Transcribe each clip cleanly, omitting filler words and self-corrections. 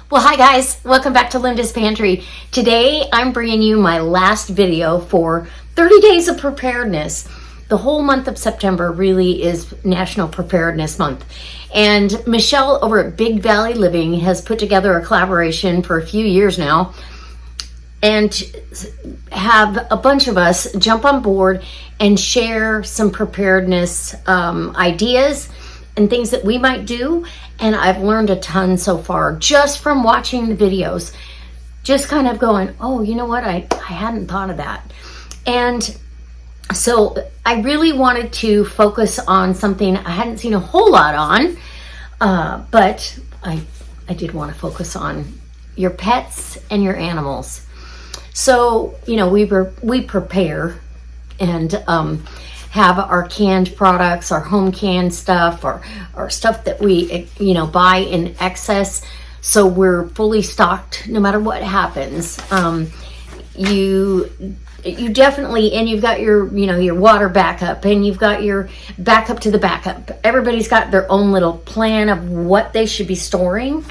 Well, hi guys, welcome back to Linda's Pantry. Today I'm bringing you my last video for 30 Days of Preparedness. The whole month of September really is National Preparedness Month. And Michelle over at Big Valley Living has put together a collaboration for a few years now and have a bunch of us jump on board and share some preparedness ideas and things that we might do. And I've learned a ton so far just from watching the videos, just kind of going, oh, you know what, I hadn't thought of that. And so I really wanted to focus on something I hadn't seen a whole lot on, but I did want to focus on your pets and your animals. So, you know, we prepare and have our canned products, our home canned stuff, or stuff that we, you know, buy in excess. So we're fully stocked no matter what happens. You definitely, and you've got your, you know, your water backup, and you've got your backup to the backup. Everybody's got their own little plan of what they should be storing.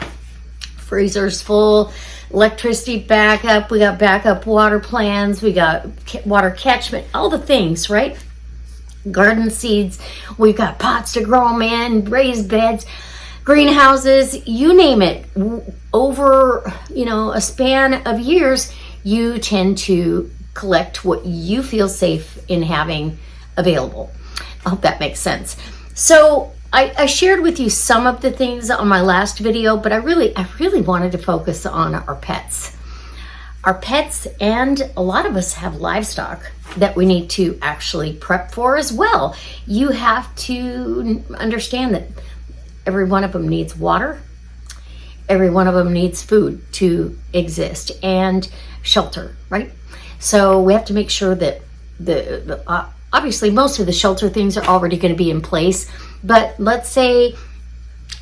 Freezer's full, electricity backup, we got backup water plans, we got water catchment, all the things, right? Garden seeds, we've got pots to grow them in, raised beds, greenhouses, you name it. Over, you know, a span of years, you tend to collect what you feel safe in having available. I hope that makes sense. So I shared with you some of the things on my last video, but I really wanted to focus on our pets. Our pets, and a lot of us have livestock that we need to actually prep for as well. You have to understand that every one of them needs water, every one of them needs food to exist, and shelter, right? So we have to make sure that obviously most of the shelter things are already going to be in place, but let's say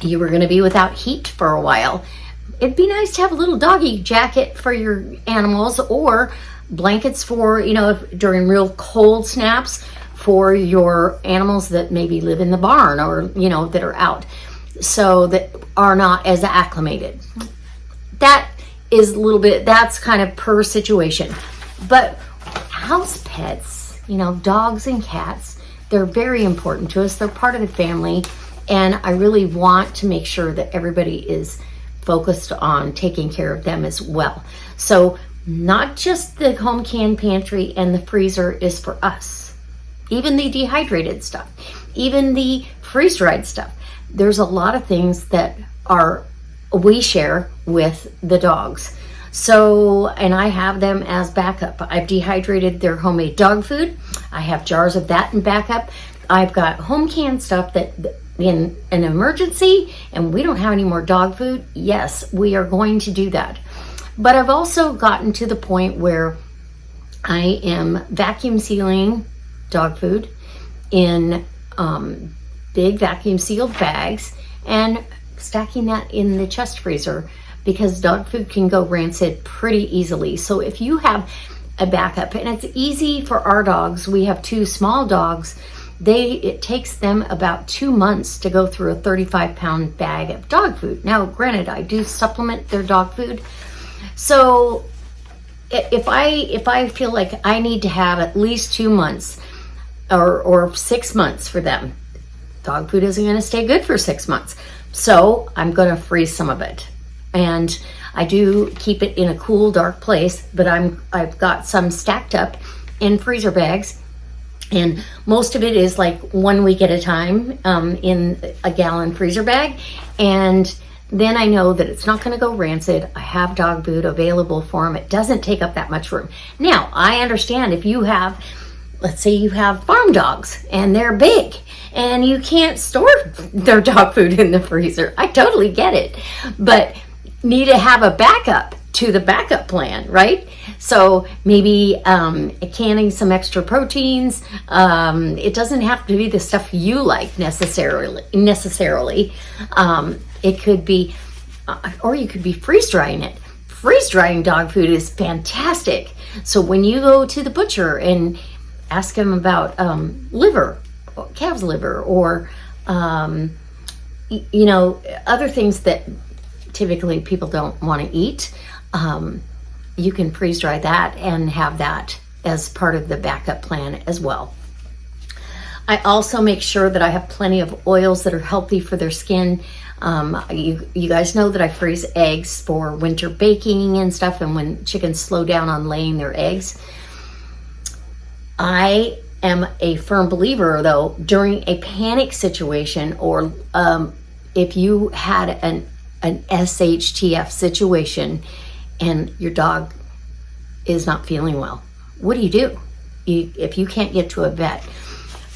you were going to be without heat for a while. It'd be nice to have a little doggy jacket for your animals, or blankets for, you know, if during real cold snaps, for your animals that maybe live in the barn, or, you know, that are out, so that are not as acclimated. That is a little bit, that's kind of per situation. But house pets, you know, dogs and cats, they're very important to us. They're part of the family. And I really want to make sure that everybody is focused on taking care of them as well. So not just the home canned pantry and the freezer is for us. Even the dehydrated stuff, even the freeze-dried stuff. There's a lot of things that we share with the dogs. So, and I have them as backup. I've dehydrated their homemade dog food. I have jars of that in backup. I've got home canned stuff that in an emergency and we don't have any more dog food, yes, we are going to do that. But I've also gotten to the point where I am vacuum sealing dog food in big vacuum sealed bags and stacking that in the chest freezer, because dog food can go rancid pretty easily. So if you have a backup, and it's easy for our dogs, we have two small dogs, it takes them about 2 months to go through a 35-pound bag of dog food. Now, granted, I do supplement their dog food. So if I feel like I need to have at least 2 months or 6 months for them, dog food isn't going to stay good for 6 months. So I'm going to freeze some of it. And I do keep it in a cool, dark place, but I've got some stacked up in freezer bags. And most of it is like 1 week at a time in a gallon freezer bag. And then I know that it's not going to go rancid. I have dog food available for them. It doesn't take up that much room. Now, I understand if you have, let's say you have farm dogs and they're big and you can't store their dog food in the freezer. I totally get it. But need to have a backup to the backup plan, right? So maybe canning some extra proteins. It doesn't have to be the stuff you like necessarily. It could be, or you could be freeze drying it. Freeze drying dog food is fantastic. So when you go to the butcher and ask them about liver, calf's liver, or you know, other things that typically people don't want to eat, you can freeze dry that and have that as part of the backup plan as well. I also make sure that I have plenty of oils that are healthy for their skin. You guys know that I freeze eggs for winter baking and stuff, and when chickens slow down on laying their eggs. I am a firm believer, though, during a panic situation, or if you had an SHTF situation and your dog is not feeling well, what do? If you can't get to a vet,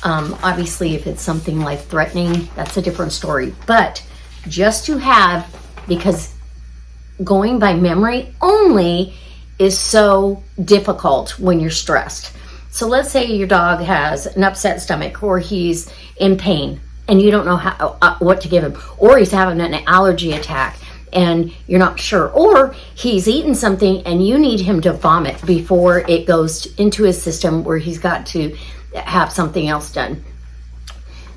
obviously if it's something life-threatening, that's a different story. But just to have, because going by memory only is so difficult when you're stressed. So let's say your dog has an upset stomach, or he's in pain and you don't know what to give him, or he's having an allergy attack and you're not sure, or he's eaten something and you need him to vomit before it goes into his system where he's got to have something else done.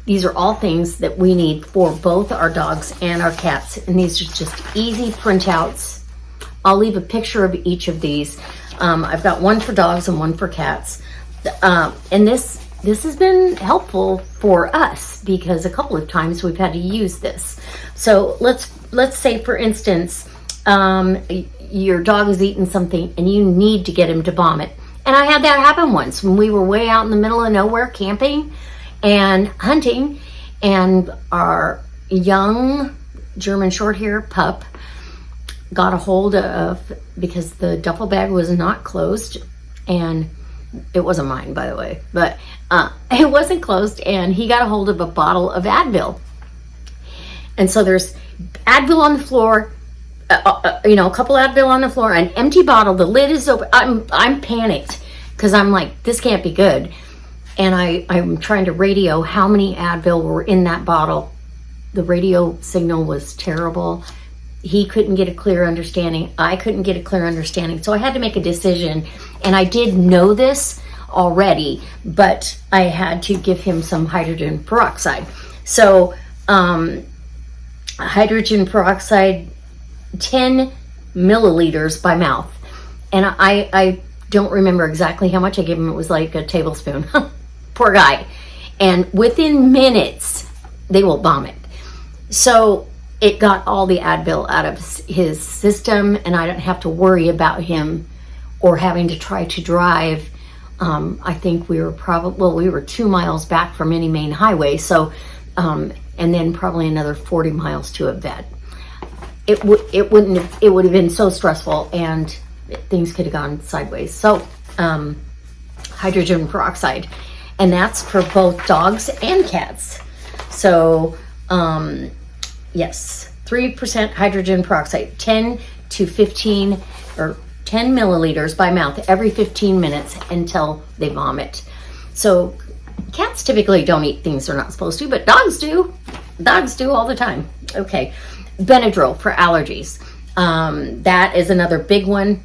These are all things that we need for both our dogs and our cats, and these are just easy printouts. I'll leave a picture of each of these. I've got one for dogs and one for cats, and this has been helpful for us because a couple of times we've had to use this. So let's say, for instance, your dog is eating something and you need to get him to vomit. And I had that happen once when we were way out in the middle of nowhere camping and hunting, and our young German Shorthair pup got a hold of, because the duffel bag was not closed, and it wasn't mine, by the way, but it wasn't closed, and he got a hold of a bottle of Advil. And so there's Advil on the floor, a couple Advil on the floor, an empty bottle, the lid is open. I'm panicked because I'm like, this can't be good. And I'm trying to radio how many Advil were in that bottle. The radio signal was terrible. He couldn't get a clear understanding. I couldn't get a clear understanding. So I had to make a decision. And I did know this already, but I had to give him some hydrogen peroxide. So hydrogen peroxide, 10 milliliters by mouth. And I don't remember exactly how much I gave him. It was like a tablespoon. Poor guy. And within minutes, they will vomit. So it got all the Advil out of his system, and I don't have to worry about him or having to try to drive. I think we were 2 miles back from any main highway. So, and then probably another 40 miles to a vet. It would have been so stressful, and things could have gone sideways. So, hydrogen peroxide, and that's for both dogs and cats. So, yes, 3% hydrogen peroxide, 10 to 15 or 10 milliliters by mouth every 15 minutes until they vomit. So cats typically don't eat things they're not supposed to, but dogs do. Dogs do all the time. Okay, Benadryl for allergies. That is another big one.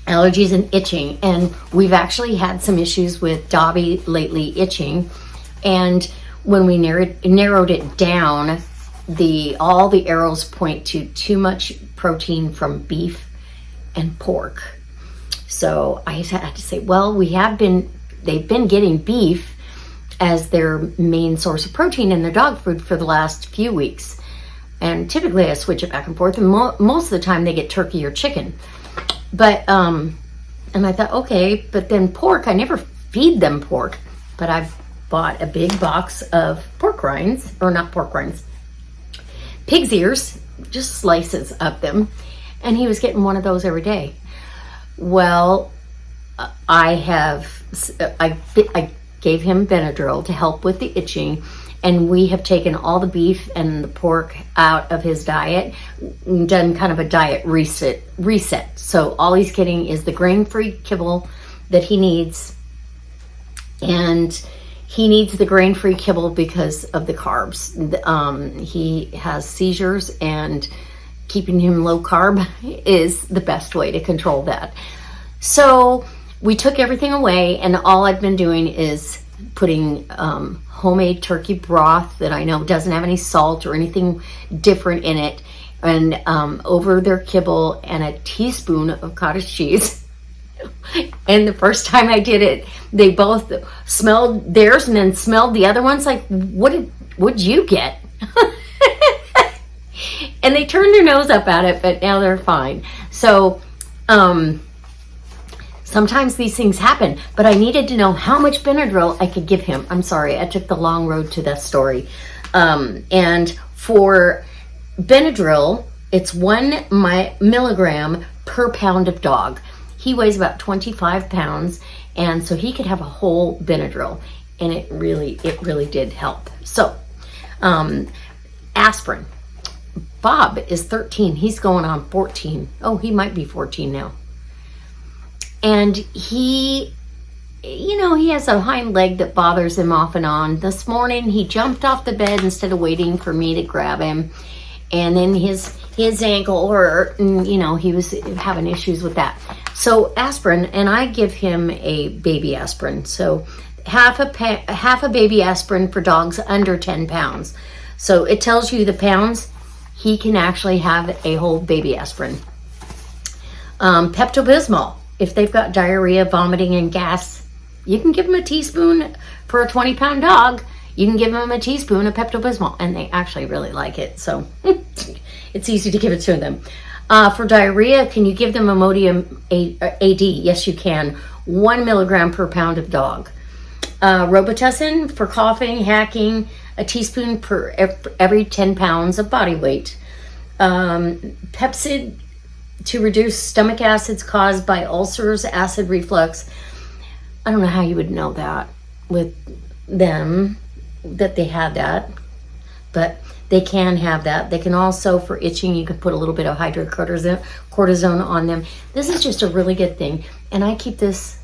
Allergies and itching. And we've actually had some issues with Dobby lately itching. And when we narrowed it down, all the arrows point to too much protein from beef and pork. So I had to say, well, they've been getting beef as their main source of protein in their dog food for the last few weeks. And typically I switch it back and forth, and most of the time they get turkey or chicken. But, and I thought, okay, but then pork, I never feed them pork, but I've bought a big box of pork rinds, or not pork rinds, pig's ears, just slices of them, and he was getting one of those every day. Well, I gave him Benadryl to help with the itching, and we have taken all the beef and the pork out of his diet, done kind of a diet reset. So all he's getting is the grain-free kibble that he needs, and he needs the grain-free kibble because of the carbs. He has seizures, and keeping him low carb is the best way to control that. So we took everything away, and all I've been doing is putting homemade turkey broth that I know doesn't have any salt or anything different in it, and over their kibble and a teaspoon of cottage cheese. And the first time I did it, they both smelled theirs and then smelled the other ones like, what'd you get? And they turned their nose up at it, but now they're fine. So sometimes these things happen, but I needed to know how much Benadryl I could give him. I'm sorry, I took the long road to that story. And for Benadryl, it's 1 milligram per pound of dog. He weighs about 25 pounds, and so he could have a whole Benadryl, and it really did help. So, aspirin. Bob is 13. He's going on 14. Oh, he might be 14 now. And he has a hind leg that bothers him off and on. This morning, he jumped off the bed instead of waiting for me to grab him. And then his ankle hurt, and he was having issues with that. So aspirin, and I give him a baby aspirin. So half a baby aspirin for dogs under 10 pounds. So it tells you the pounds. He can actually have a whole baby aspirin. Pepto-Bismol. If they've got diarrhea, vomiting, and gas, you can give them a teaspoon for a 20-pound dog. You can give them a teaspoon of Pepto-Bismol, and they actually really like it. So it's easy to give it to them. For diarrhea, can you give them Imodium AD? Yes, you can. 1 milligram per pound of dog. Robitussin for coughing, hacking, a teaspoon per every 10 pounds of body weight. Pepsid to reduce stomach acids caused by ulcers, acid reflux. I don't know how you would know that with them, that they had that, but they can have that. They can also, for itching, you can put a little bit of hydrocortisone on them. This is just a really good thing, and I keep this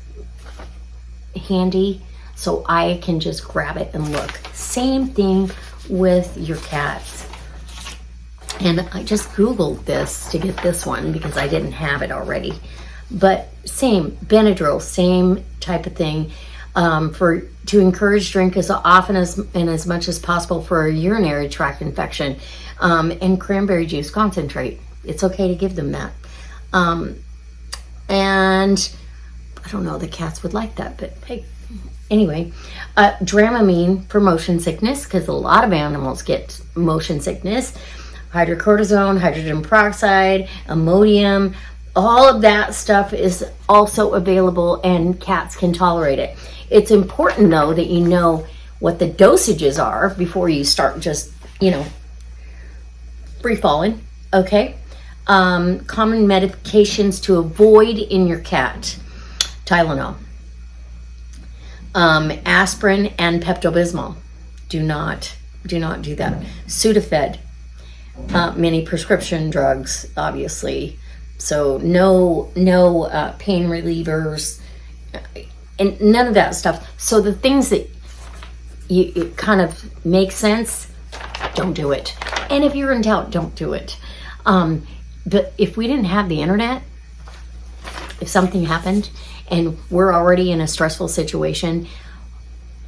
handy so I can just grab it and look. Same thing with your cats. And I just Googled this to get this one because I didn't have it already. But same, Benadryl, same type of thing. To encourage drink as often and as much as possible for a urinary tract infection, and cranberry juice concentrate. It's okay to give them that. And I don't know, the cats would like that, but hey, anyway, Dramamine for motion sickness, because a lot of animals get motion sickness. Hydrocortisone, hydrogen peroxide, Imodium, all of that stuff is also available, and cats can tolerate it. It's important, though, that you know what the dosages are before you start just, free falling, okay? Common medications to avoid in your cat. Tylenol. Aspirin and Pepto-Bismol. Do not do that. Sudafed. Many prescription drugs, obviously. So no pain relievers, and none of that stuff. So the things that it kind of make sense, don't do it. And if you're in doubt, don't do it. But if we didn't have the internet, if something happened and we're already in a stressful situation,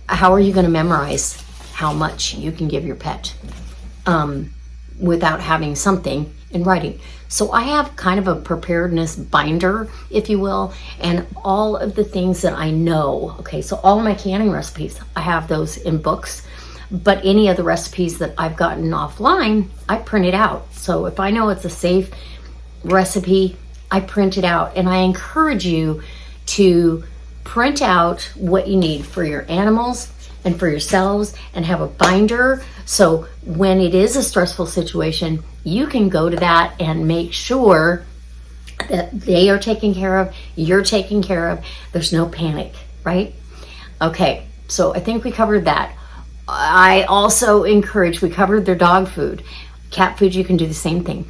how are you going to memorize how much you can give your pet without having something in writing? So I have kind of a preparedness binder, if you will, and all of the things that I know. Okay, so all of my canning recipes, I have those in books, but any of the recipes that I've gotten offline, I print it out. So if I know it's a safe recipe, I print it out, and I encourage you to print out what you need for your animals and for yourselves, and have a binder, so when it is a stressful situation, you can go to that and make sure that they are taken care of, you're taken care of, there's no panic, right? Okay, so I think we covered that. I also encourage, we covered their dog food. Cat food, you can do the same thing.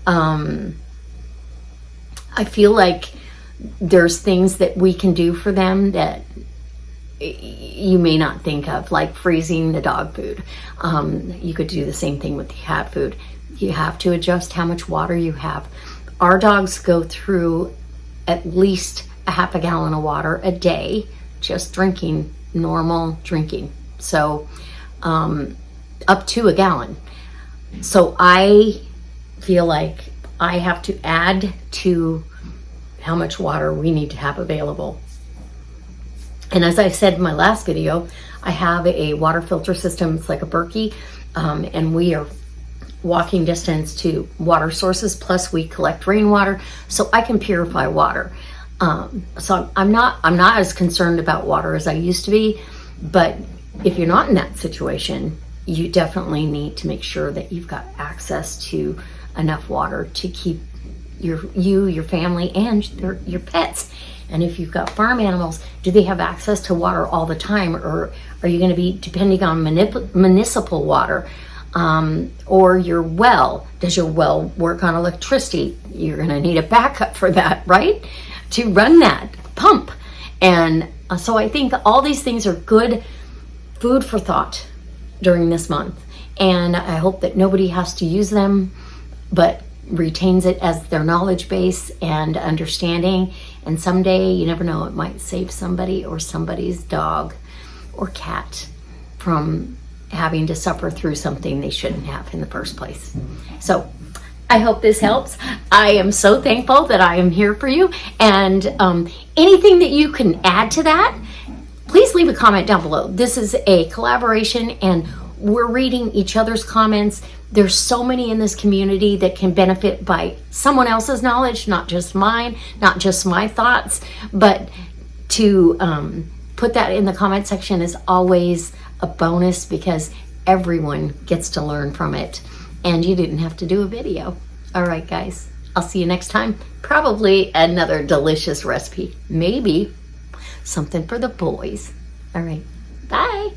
I feel like there's things that we can do for them that you may not think of, like freezing the dog food. You could do the same thing with the cat food. You have to adjust how much water you have. Our dogs go through at least a half a gallon of water a day, just drinking, normal drinking. So up to a gallon. So I feel like I have to add to how much water we need to have available. And as I said in my last video, I have a water filter system. It's like a Berkey, and we are walking distance to water sources, plus we collect rainwater, so I can purify water. So I'm not as concerned about water as I used to be, but if you're not in that situation, you definitely need to make sure that you've got access to enough water to keep your family, and your pets. And if you've got farm animals, do they have access to water all the time, or are you going to be depending on municipal water? Or your well? Does your well work on electricity? You're going to need a backup for that, right? To run that pump. And so I think all these things are good food for thought during this month. And I hope that nobody has to use them, but retains it as their knowledge base and understanding. And someday, you never know, it might save somebody or somebody's dog or cat from having to suffer through something they shouldn't have in the first place. So I hope this helps. I am so thankful that I am here for you. And anything that you can add to that, please leave a comment down below. This is a collaboration, and we're reading each other's comments. There's so many in this community that can benefit by someone else's knowledge, not just mine, not just my thoughts, but to put that in the comment section is always a bonus, because everyone gets to learn from it, and you didn't have to do a video. All right, guys, I'll see you next time. Probably another delicious recipe, maybe something for the boys. All right, bye.